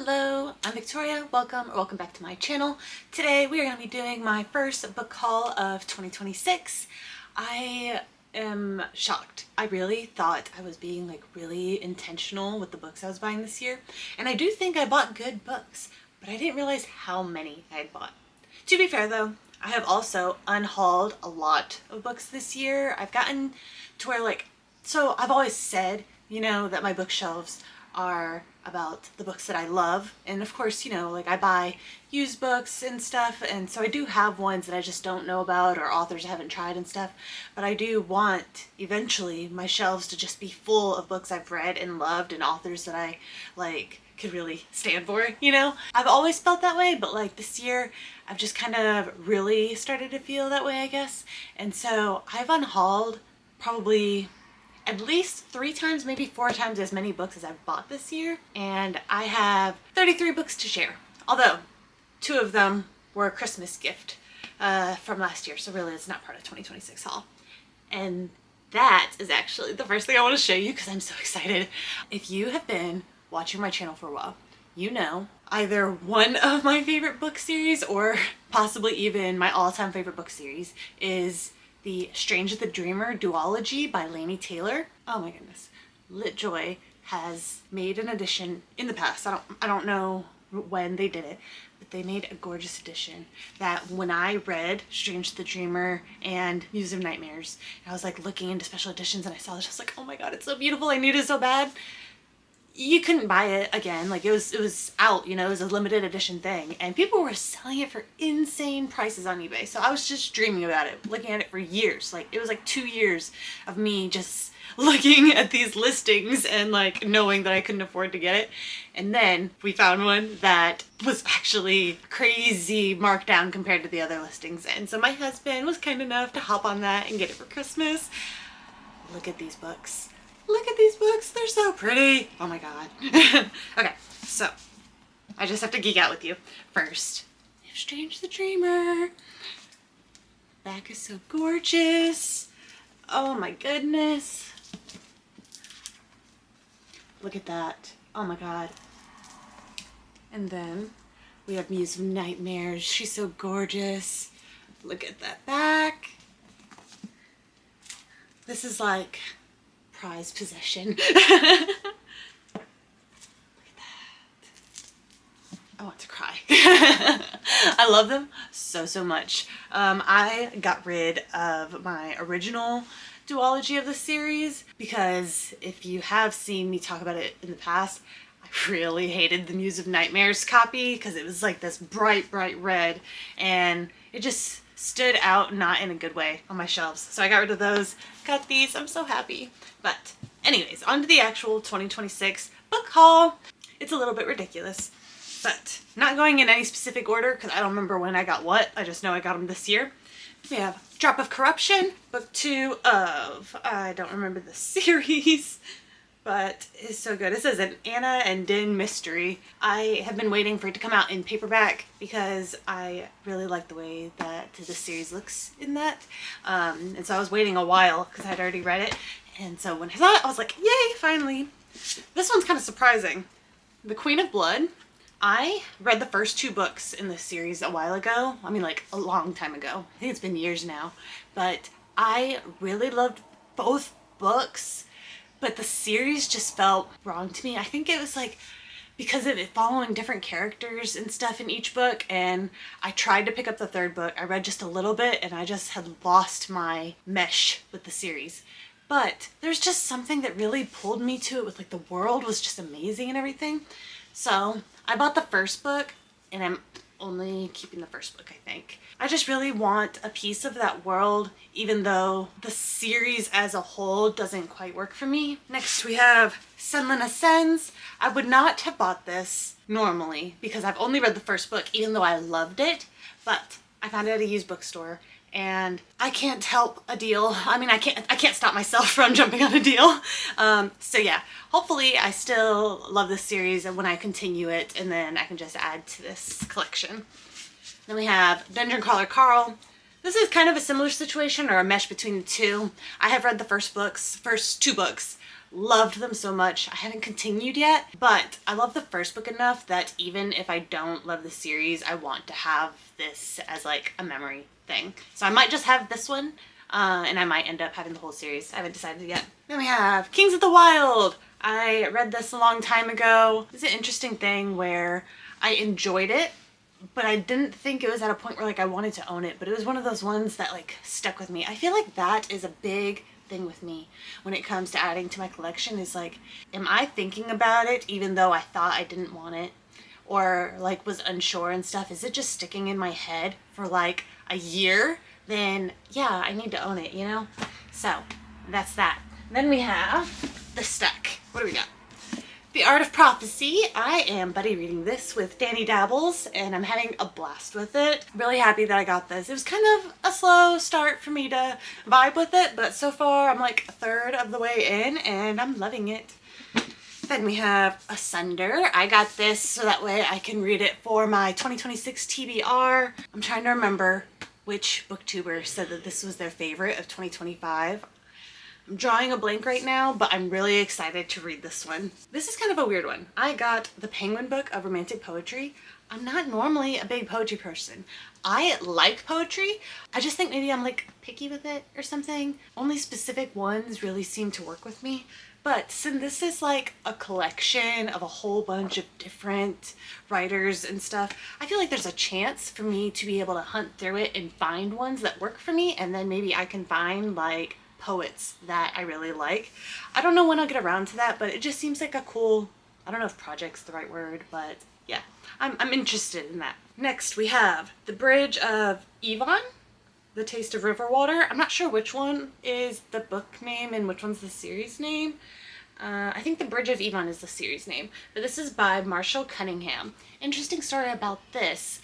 Hello, I'm Victoria. Welcome back to my channel. Today we are going to be doing my first book haul of 2026. I am shocked. I really thought I was being really intentional with the books I was buying this year, and I do think I bought good books, but I didn't realize how many I had bought. To be fair though, I have also unhauled a lot of books this year. I've gotten to where so I've always said, that my bookshelves are about the books that I love. And of course, I buy used books and stuff. And so I do have ones that I just don't know about or authors I haven't tried and stuff. But I do want eventually my shelves to just be full of books I've read and loved and authors that I could really stand for, I've always felt that way, but this year I've just kind of really started to feel that way, I guess. And so I've unhauled probably at least 3 times, maybe 4 times as many books as I've bought this year. And I have 33 books to share. Although 2 of them were a Christmas gift from last year. So really it's not part of 2026 haul. And that is actually the first thing I want to show you because I'm so excited. If you have been watching my channel for a while, you know either one of my favorite book series or possibly even my all-time favorite book series is the Strange the Dreamer duology by Laini Taylor. Oh my goodness. LitJoy has made an edition in the past. I don't know when they did it, but they made a gorgeous edition that when I read Strange the Dreamer and Muse of Nightmares, I was looking into special editions and I saw this, I was like, oh my god, it's so beautiful. I need it so bad. You couldn't buy it again. It was out, it was a limited edition thing, and people were selling it for insane prices on eBay. So I was just dreaming about it, looking at it for years. It was 2 years of me just looking at these listings and knowing that I couldn't afford to get it. And then we found one that was actually crazy marked down compared to the other listings. And so my husband was kind enough to hop on that and get it for Christmas. Look at these books. Look at these books. They're so pretty. Oh my god. Okay, so I just have to geek out with you. First, we have Strange the Dreamer. Back is so gorgeous. Oh my goodness. Look at that. Oh my god. And then we have Muse of Nightmares. She's so gorgeous. Look at that back. This is prized possession. Look at that. I want to cry. I love them so much. I got rid of my original duology of the series because if you have seen me talk about it in the past, I really hated the Muse of Nightmares copy because it was this bright red, and it just stood out not in a good way on my shelves. So I got rid of those, got these. I'm so happy. But anyways, on to the actual 2026 book haul. It's a little bit ridiculous, but not going in any specific order because I don't remember when I got what. I just know I got them this year. We have Drop of Corruption, book 2 of, I don't remember the series, but it's so good. This is an Anna and Din mystery. I have been waiting for it to come out in paperback because I really like the way that the series looks in that. And so I was waiting a while because I'd already read it. And so when I saw it, I was like, yay, finally. This one's kind of surprising. The Queen of Blood. I read the first 2 books in this series a while ago. I mean, a long time ago. I think it's been years now. But I really loved both books. But the series just felt wrong to me. I think it was because of it following different characters and stuff in each book, and I tried to pick up the 3rd book. I read just a little bit and I just had lost my mesh with the series. But there's just something that really pulled me to it with the world was just amazing and everything. So I bought the 1st book and I'm only keeping the 1st book, I think. I just really want a piece of that world, even though the series as a whole doesn't quite work for me. Next we have Senlin Ascends. I would not have bought this normally because I've only read the 1st book, even though I loved it, but I found it at a used bookstore and I can't help a deal. I mean, I can't stop myself from jumping on a deal. So yeah, hopefully I still love this series and when I continue it, and then I can just add to this collection. Then we have Dungeon Crawler Carl. This is kind of a similar situation or a mesh between the 2. I have read the first 2 books, Loved them so much. I haven't continued yet, but I love the first book enough that even if I don't love the series, I want to have this as like a memory thing. So I might just have this one, and I might end up having the whole series. I haven't decided yet. Then we have Kings of the Wild. I read this a long time ago. It's an interesting thing where I enjoyed it, but I didn't think it was at a point where like I wanted to own it, but it was one of those ones that like stuck with me. I feel like that is a big thing with me when it comes to adding to my collection is like, am I thinking about it even though I thought I didn't want it or like was unsure and stuff? Is it just sticking in my head for like a year? Then yeah, I need to own it, you know? So that's that. Then we have The Stuck. What do we got? The Art of Prophecy. I am buddy reading this with Danny Dabbles and I'm having a blast with it. Really happy that I got this. It was kind of a slow start for me to vibe with it, but so far I'm like a third of the way in and I'm loving it. Then we have Asunder. I got this so that way I can read it for my 2026 TBR. I'm trying to remember which booktuber said that this was their favorite of 2025. I'm drawing a blank right now, but I'm really excited to read this one. This is kind of a weird one. I got the Penguin book of romantic poetry. I'm not normally a big poetry person. I like poetry. I just think maybe I'm like picky with it or something. Only specific ones really seem to work with me. But since this is like a collection of a whole bunch of different writers and stuff, I feel like there's a chance for me to be able to hunt through it and find ones that work for me, and then maybe I can find like poets that I really like. I don't know when I'll get around to that, but it just seems like a cool, I don't know if project's the right word, but yeah, I'm interested in that. Next we have The Bridge of Yvonne, The Taste of River Water. I'm not sure which one is the book name and which one's the series name. I think The Bridge of Yvonne is the series name, but this is by Marshall Cunningham. Interesting story about this.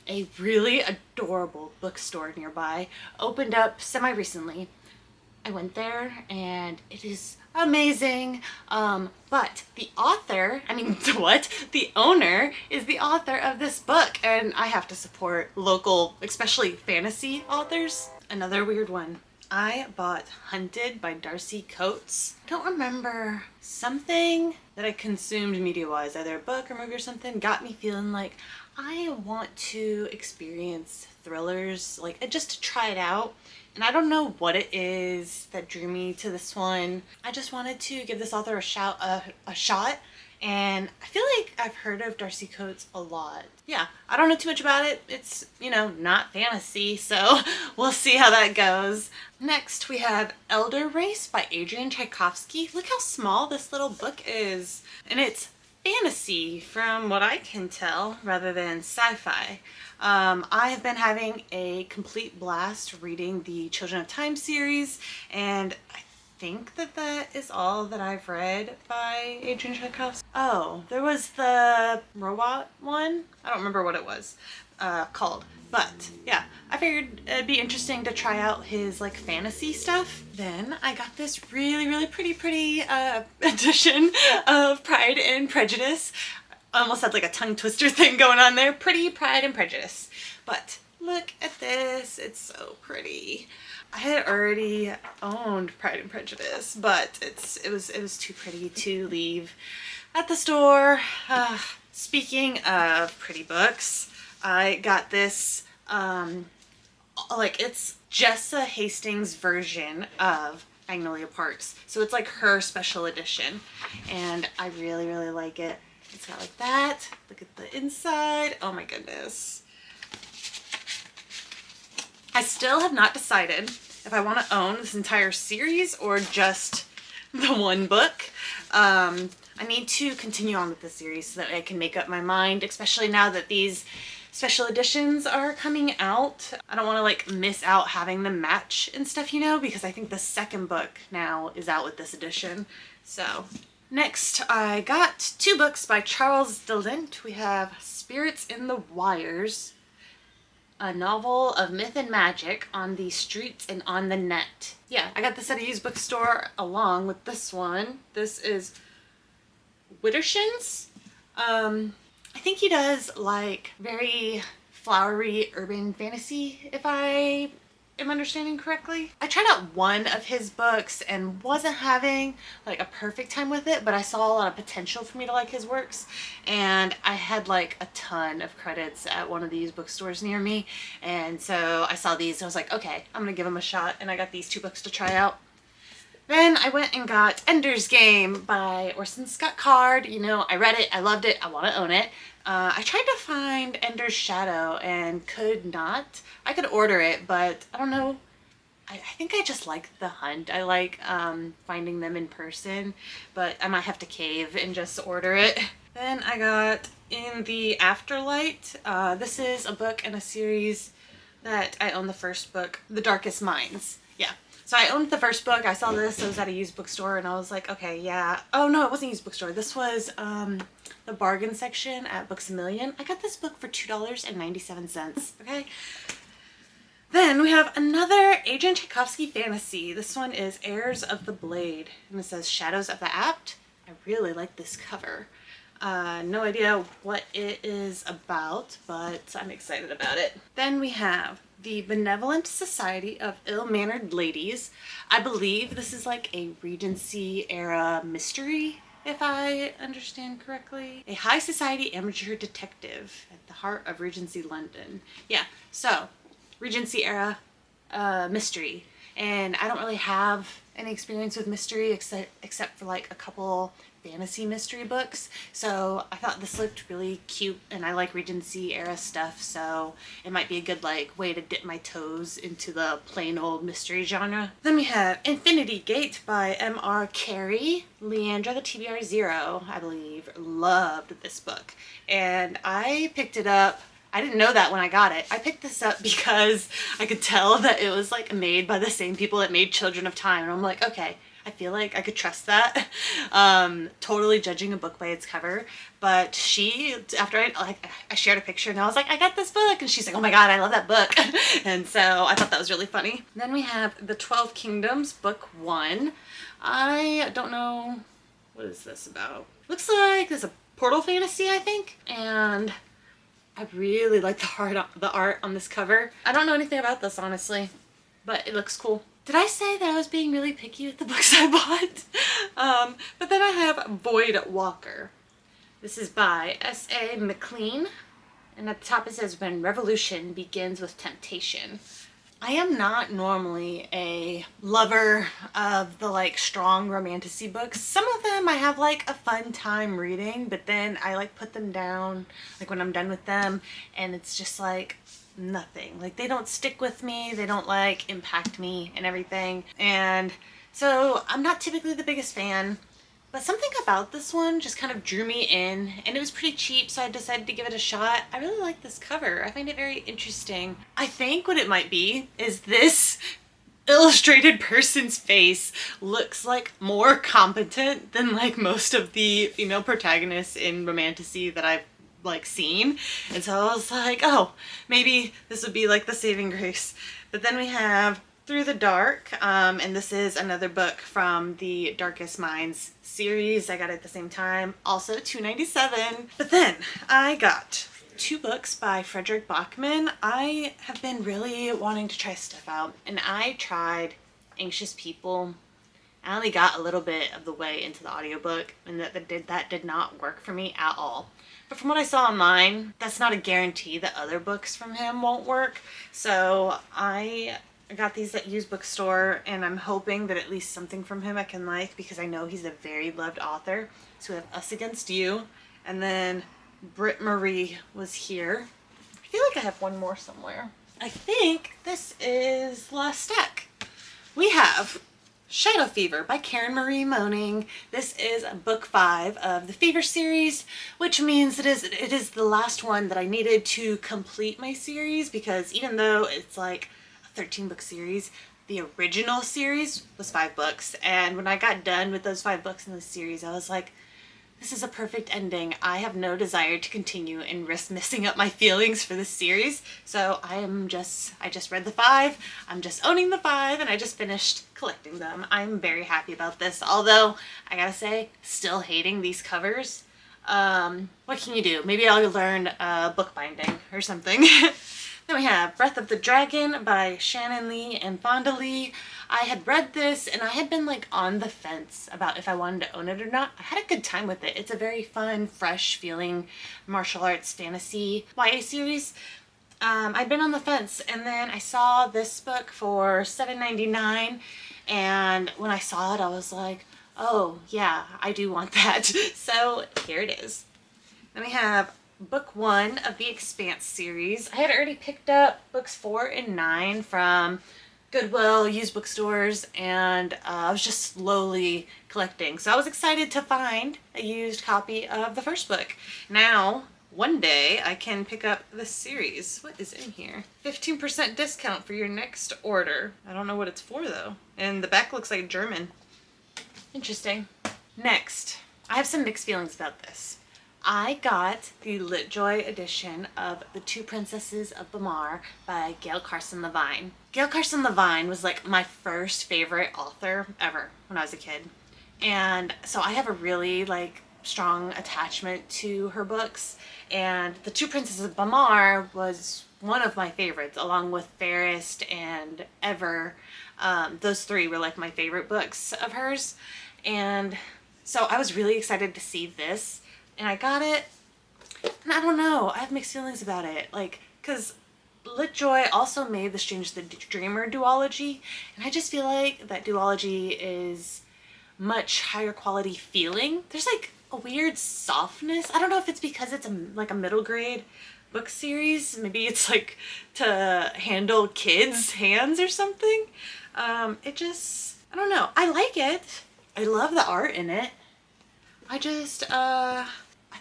A really adorable bookstore nearby opened up semi-recently. I went there and it is amazing. But the author, the owner is the author of this book, and I have to support local, especially fantasy authors. Another weird one. I bought Hunted by Darcy Coates. I don't remember, something that I consumed media-wise, either a book or movie or something, got me feeling like I want to experience thrillers, like just to try it out. And I don't know what it is that drew me to this one. I just wanted to give this author a shot, and I feel like I've heard of Darcy Coates a lot. Yeah, I don't know too much about it. It's, not fantasy, so we'll see how that goes. Next, we have Elder Race by Adrian Tchaikovsky. Look how small this little book is. And it's fantasy from what I can tell rather than sci-fi. I have been having a complete blast reading the Children of Time series, and I think that is all that I've read by Adrian Tchaikovsky. Oh, there was the robot one. I don't remember what it was called, but yeah, I figured it'd be interesting to try out his like fantasy stuff. Then I got this really pretty edition of Pride and Prejudice. I almost had like a tongue twister thing going on there. Pretty Pride and Prejudice. But look at this. It's so pretty. I had already owned Pride and Prejudice, but it was too pretty to leave at the store. Speaking of pretty books, I got this, it's Jessa Hastings' version of Magnolia Parks. So it's like her special edition, and I really like it. It's got like that. Look at the inside. Oh my goodness. I still have not decided if I want to own this entire series or just the one book. I need to continue on with the series so that I can make up my mind, especially now that these special editions are coming out. I don't want to like miss out having them match and stuff, because I think the second book now is out with this edition. So next, I got two books by Charles Dillent. We have Spirits in the Wires, a novel of myth and magic on the streets and on the net. Yeah, I got this at a used bookstore along with this one. This is Widdershins. I think he does like very flowery urban fantasy, if am understanding correctly. I tried out one of his books and wasn't having like a perfect time with it, but I saw a lot of potential for me to like his works, and I had like a ton of credits at one of these bookstores near me, and so I saw these and I was like, okay, I'm gonna give them a shot, and I got these 2 books to try out. Then I went and got Ender's Game by Orson Scott Card. You know, I read it, I loved it, I want to own it. I tried to find Ender's Shadow and could not. I could order it, but I don't know. I think I just like the hunt. I like finding them in person, but I might have to cave and just order it. Then I got In the Afterlight. This is a book in a series that I own the first book, The Darkest Minds. Yeah. So I owned the first book. I saw this. I was at a used bookstore and I was like, okay, yeah. Oh no, it wasn't a used bookstore. This was the bargain section at Books A Million. I got this book for $2.97. Okay. Then we have another Adrian Tchaikovsky fantasy. This one is Heirs of the Blade, and it says Shadows of the Apt. I really like this cover. No idea what it is about, but I'm excited about it. Then we have The Benevolent Society of Ill-Mannered Ladies. I believe this is like a Regency era mystery, if I understand correctly. A high society amateur detective at the heart of Regency London. Yeah, so Regency era mystery, and I don't really have any experience with mystery except for like a couple fantasy mystery books, so I thought this looked really cute, and I like Regency era stuff, so it might be a good like way to dip my toes into the plain old mystery genre. Then we have Infinity Gate by M.R. Carey. Leandra the TBR Zero, I believe, loved this book, and I picked it up. I didn't know that when I got it. I picked this up because I could tell that it was like made by the same people that made Children of Time. And I'm like, okay, I feel like I could trust that. Totally judging a book by its cover. But she, after I shared a picture and I was like, I got this book. And she's like, oh my God, I love that book. And so I thought that was really funny. Then we have The 12 Kingdoms, book 1. I don't know, what is this about? Looks like there's a portal fantasy, I think. And I really like the art on this cover. I don't know anything about this, honestly, but it looks cool. Did I say that I was being really picky with the books I bought? But then I have Void Walker. This is by S.A. McLean, and at the top it says, When Revolution Begins with Temptation. I am not normally a lover of the like strong romantasy books. Some of them I have like a fun time reading, but then I like put them down like when I'm done with them, and it's just like nothing. Like they don't stick with me, they don't like impact me and everything. And so I'm not typically the biggest fan. But something about this one just kind of drew me in, and it was pretty cheap, so I decided to give it a shot. I really like this cover. I find it very interesting. I think what it might be is this illustrated person's face looks like more competent than like most of the female protagonists in romantasy that I've like seen. And so I was like, oh, maybe this would be like the saving grace. But then we have Through the Dark, and this is another book from the Darkest Minds series. I got it at the same time, also $2.97. But then I got 2 books by Fredrik Backman. I have been really wanting to try stuff out, and I tried Anxious People. I only got a little bit of the way into the audiobook, and that did not work for me at all. But from what I saw online, that's not a guarantee that other books from him won't work. So I got these at used bookstore, and I'm hoping that at least something from him I can like, because I know he's a very loved author. So we have Us Against You, and then Britt Marie was here. I feel like I have one more somewhere. I think this is the last stack. We have Shadow Fever by Karen Marie Moning. This is book 5 of the Fever series, which means it is the last one that I needed to complete my series, because even though it's like 13 book series, the original series was 5 books, and when I got done with those 5 books in the series, I was like, this is a perfect ending. I have no desire to continue and risk messing up my feelings for this series, so I just read the 5, I'm just owning the 5, and I just finished collecting them. I'm very happy about this, although I gotta say, still hating these covers. What can you do? Maybe I'll learn bookbinding or something. Then we have Breath of the Dragon by Shannon Lee and Fonda Lee. I had read this and I had been like on the fence about if I wanted to own it or not. I had a good time with it. It's a very fun, fresh feeling martial arts fantasy YA series. I'd been on the fence, and then I saw this book for $7.99, and when I saw it I was like, oh yeah, I do want that. So here it is. Then we have book 1 of the Expanse series. I had already picked up books 4 and 9 from Goodwill, used bookstores, and I was just slowly collecting. So I was excited to find a used copy of the first book. Now, one day I can pick up this series. What is in here? 15% discount for your next order. I don't know what it's for though. And the back looks like German. Interesting. Next, I have some mixed feelings about this. I got the LitJoy edition of The Two Princesses of Bamar by Gail Carson Levine. Gail Carson Levine was like my first favorite author ever when I was a kid. And so I have a really like strong attachment to her books, and The Two Princesses of Bamar was one of my favorites, along with Fairest and Ever. Those 3 were like my favorite books of hers, and so I was really excited to see this, and I got it, and I don't know, I have mixed feelings about it, like, because LitJoy also made the Strange the Dreamer duology, and I just feel like that duology is much higher quality feeling. There's like a weird softness. I don't know if it's because it's like a middle grade book series. Maybe it's like to handle kids' hands or something. It just, I don't know. I like it. I love the art in it. I just, I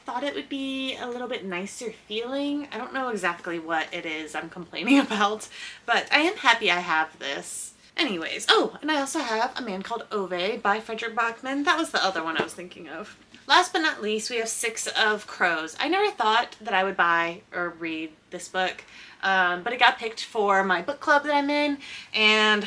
thought it would be a little bit nicer feeling. I don't know exactly what it is I'm complaining about, but I am happy I have this. Anyways, oh, and I also have A Man Called Ove by Fredrik Backman. That was the other one I was thinking of. Last but not least, we have Six of Crows. I never thought that I would buy or read this book, but it got picked for my book club that I'm in, and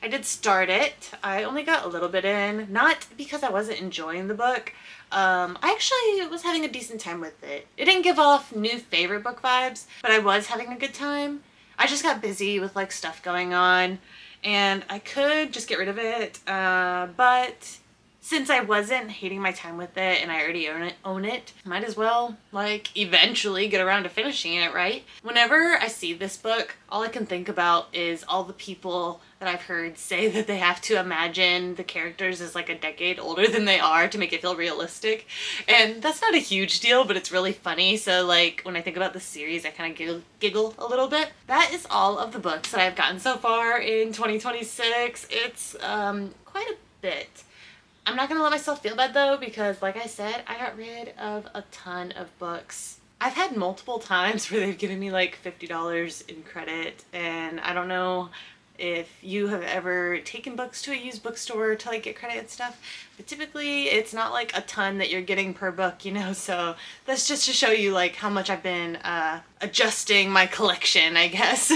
I did start it. I only got a little bit in, not because I wasn't enjoying the book. I actually was having a decent time with it. It didn't give off new favorite book vibes, but I was having a good time. I just got busy with like stuff going on, and I could just get rid of it, but since I wasn't hating my time with it and I already own it, might as well like eventually get around to finishing it, right? Whenever I see this book, all I can think about is all the people that I've heard say that they have to imagine the characters as like a decade older than they are to make it feel realistic. And that's not a huge deal, but it's really funny. So like when I think about the series, I kind of giggle a little bit. That is all of the books that I've gotten so far in 2026. It's quite a bit. I'm not gonna let myself feel bad though, because like I said, I got rid of a ton of books. I've had multiple times where they've given me like $50 in credit, and I don't know if you have ever taken books to a used bookstore to like get credit and stuff, but typically it's not like a ton that you're getting per book, you know, so that's just to show you like how much I've been adjusting my collection, I guess.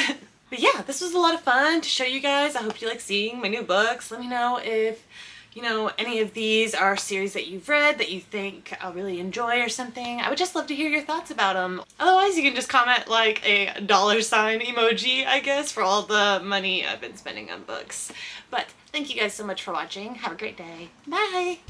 But yeah, this was a lot of fun to show you guys. I hope you like seeing my new books. Let me know if you know, any of these are series that you've read that you think I'll really enjoy or something. I would just love to hear your thoughts about them. Otherwise, you can just comment like a dollar sign emoji, I guess, for all the money I've been spending on books. But thank you guys so much for watching. Have a great day. Bye!